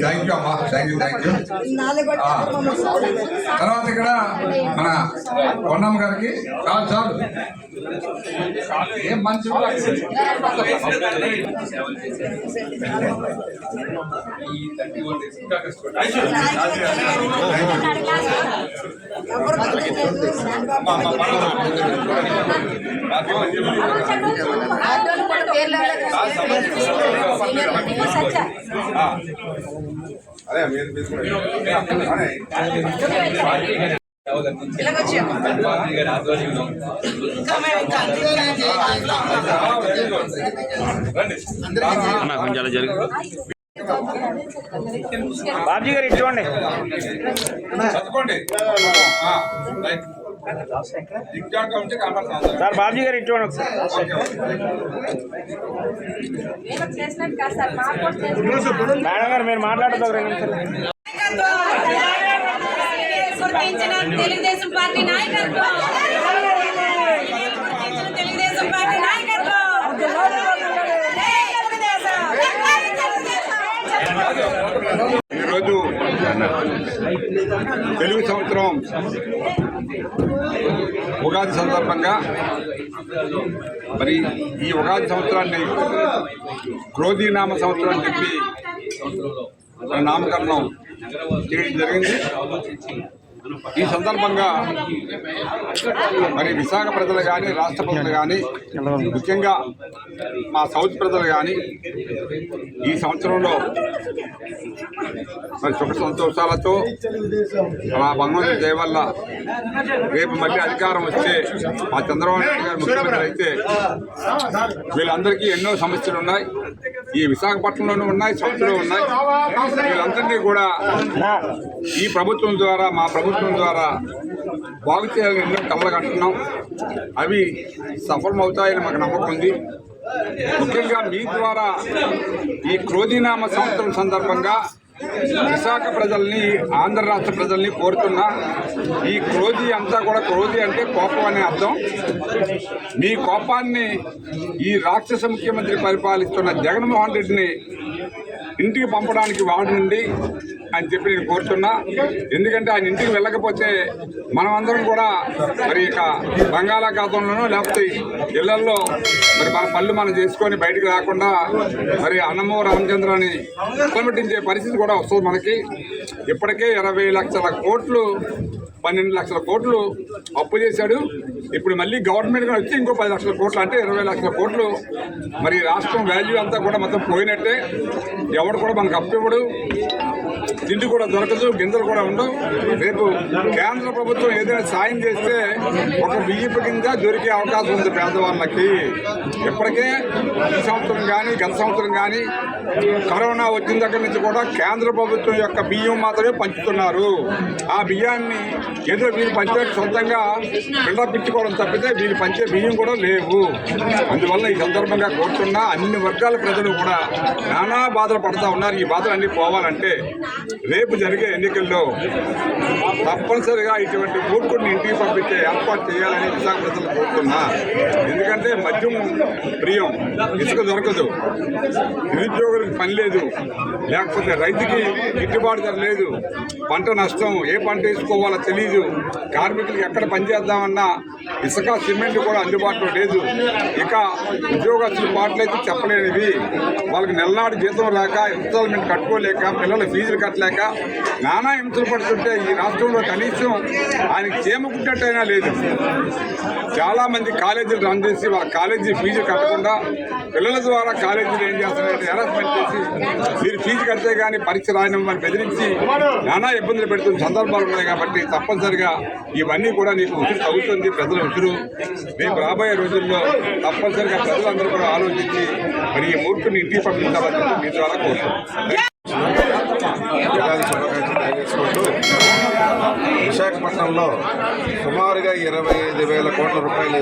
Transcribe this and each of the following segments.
Thank you అమ్మా, thank you. తర్వాత ఇక్కడ మన పొన్నమ్మ గారికి చాలు ఏం మంచి అదే కొంచెం జరిగింది బాబ్జీ గారు ఇటువంటి చదువుకోండి సార్ బాబ్జీ గారు ఇటువంటి మేడం గారు మీరు మాట్లాడతారు 2 నిమిషాలు. తెలుగుదేశం పార్టీ నాయకత్వం, తెలుగుదేశం పార్టీ నాయకత్వం. ఈరోజు తెలుగు సంవత్సరం ఉగాది సందర్భంగా మరి ఈ ఉగాది సంవత్సరాన్ని క్రోధీనామ సంవత్సరం అని చెప్పి నామకరణం చేయడం జరిగింది. ఈ సందర్భంగా మరి విశాఖ ప్రజలు కానీ రాష్ట్ర ప్రజలు కానీ ముఖ్యంగా మా సౌత్ ప్రజలు కానీ ఈ సంవత్సరంలో మరి సుఖ సంతోషాలతో మా భగవంతుడి దయ వల్ల రేపు మళ్ళీ అధికారం వస్తే మా చంద్రబాబు నాయుడు గారు ముఖ్యమంత్రి అయితే వీళ్ళందరికీ ఎన్నో సమస్యలు ఉన్నాయి. ఈ విశాఖపట్నంలోనూ ఉన్నాయి, సౌత్లో ఉన్నాయి. వీళ్ళందరినీ కూడా ఈ ప్రభుత్వం ద్వారా మా ప్రభుత్వం ద్వారా బాగు చేయాలని ఎన్నో కలలు కంటున్నాం. అవి సఫలమవుతాయని మాకు నమ్మకం ఉంది. ముఖ్యంగా మీ ద్వారా ఈ క్రోధీనామ సంవత్సరం సందర్భంగా విశాఖ ప్రజల్ని, ఆంధ్ర రాష్ట్ర ప్రజల్ని కోరుతున్నా, ఈ క్రోధి అంతా కూడా, క్రోధి అంటే కోపం అనే అర్థం. మీ కోపాన్ని ఈ రాక్షస ముఖ్యమంత్రి పరిపాలిస్తున్న జగన్మోహన్ రెడ్డిని ఇంటికి పంపడానికి వాడండి అని చెప్పి నేను కోరుతున్నా. ఎందుకంటే ఆయన ఇంటికి వెళ్ళకపోతే మనమందరం కూడా మరి ఇక బంగాళాఖాతంలోనో లేకపోతే ఇళ్లల్లో మరి మన పళ్ళు మనం చేసుకొని బయటకు రాకుండా మరి అన్నమో రామచంద్రాన్ని అలమటించే పరిస్థితి కూడా వస్తుంది మనకి. ఇప్పటికే 20 లక్షల కోట్లు 12 లక్షల కోట్లు అప్పు చేశాడు. ఇప్పుడు మళ్ళీ గవర్నమెంట్ వచ్చి ఇంకో 10 లక్షల కోట్లు, అంటే 20 లక్షల కోట్లు. మరి రాష్ట్రం వాల్యూ అంతా కూడా మొత్తం పోయినట్టే. ఎవడు కూడా మనకు అప్పు ఇవ్వడు, తిండి కూడా దొరకదు, గింజలు కూడా ఉండవు. రేపు కేంద్ర ప్రభుత్వం ఏదైనా సాయం చేస్తే ఒక బియ్యపు గింజ దొరికే అవకాశం ఉంది పేదవాళ్ళకి. ఇప్పటికే ఈ సంవత్సరం కానీ గత సంవత్సరం కానీ కరోనా వచ్చిన దగ్గర నుంచి కూడా కేంద్ర ప్రభుత్వం యొక్క బియ్యం మాత్రమే పంచుతున్నారు. ఆ బియ్యాన్ని ఏదో వీళ్ళు పంచేట్టు సొంతంగా పిల్లపించుకోవడం తప్పితే వీళ్ళు పంచే బియ్యం కూడా లేవు. అందువల్ల ఈ సందర్భంగా కోరుతున్నా, అన్ని వర్గాల ప్రజలు కూడా నానా బాధలు పడుతూ ఉన్నారు. ఈ బాధలు అన్నీ పోవాలంటే రేపు జరిగే ఎన్నికల్లో తప్పనిసరిగా ఇటువంటి మూర్ఖుడిని ఇంటికి పంపించే ఏర్పాటు చేయాలని విశాఖ ప్రజలు కోరుతున్నా. ఎందుకంటే మద్యం ప్రియం, ఇసుక దొరకదు, నిరుద్యోగులకు పని లేదు, లేకపోతే రైతుకి గిట్టుబాటు ధర లేదు, పంట నష్టం, ఏ పంట వేసుకోవాలో తెలియదు, కార్మికులకు ఎక్కడ పనిచేద్దామన్నా ఇసుక సిమెంట్ కూడా అందుబాటులో లేదు. ఇక ఉద్యోగస్తుల పాటలైతే చెప్పలేనివి. వాళ్ళకి నెలనాడు జీతం లేక, ఇన్స్టాల్మెంట్ కట్టుకోలేక, పిల్లల ఫీజులు కట్టలేక నానా హింసలు పడుతుంటే ఈ రాష్ట్రంలో కనీసం ఆయనకి చేమకుట్టైనా లేదు. చాలామంది కాలేజీలు రన్ చేసి వాళ్ళ కాలేజీ ఫీజు కట్టకుండా పిల్లల ద్వారా కాలేజీలు ఏం చేస్తున్నారంటే హెరాస్మెంట్ చేసి మీరు ఫీజు కడితే కానీ పరీక్ష రాయడం బెదిరించి నానా ఇబ్బందులు పెడుతున్న సందర్భాలు ఉన్నాయి. కాబట్టి తప్పనిసరిగా ఇవన్నీ కూడా నీకు ఉసురు తగ్గుతుంది, ప్రజల ఉసురు. రేపు రాబోయే రోజుల్లో తప్పనిసరిగా ప్రజలందరూ కూడా ఆలోచించి మరి ఈ మూర్ఖుని ఇంటికి పంపించాలని చెప్పి మీ ద్వారా కోరుతున్నాం. విశాఖపట్నంలో సుమారుగా 25,000 కోట్ల రూపాయలు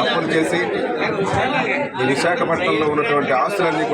అప్పులు చేసి ఈ విశాఖపట్నంలో ఉన్నటువంటి ఆస్తులన్నీ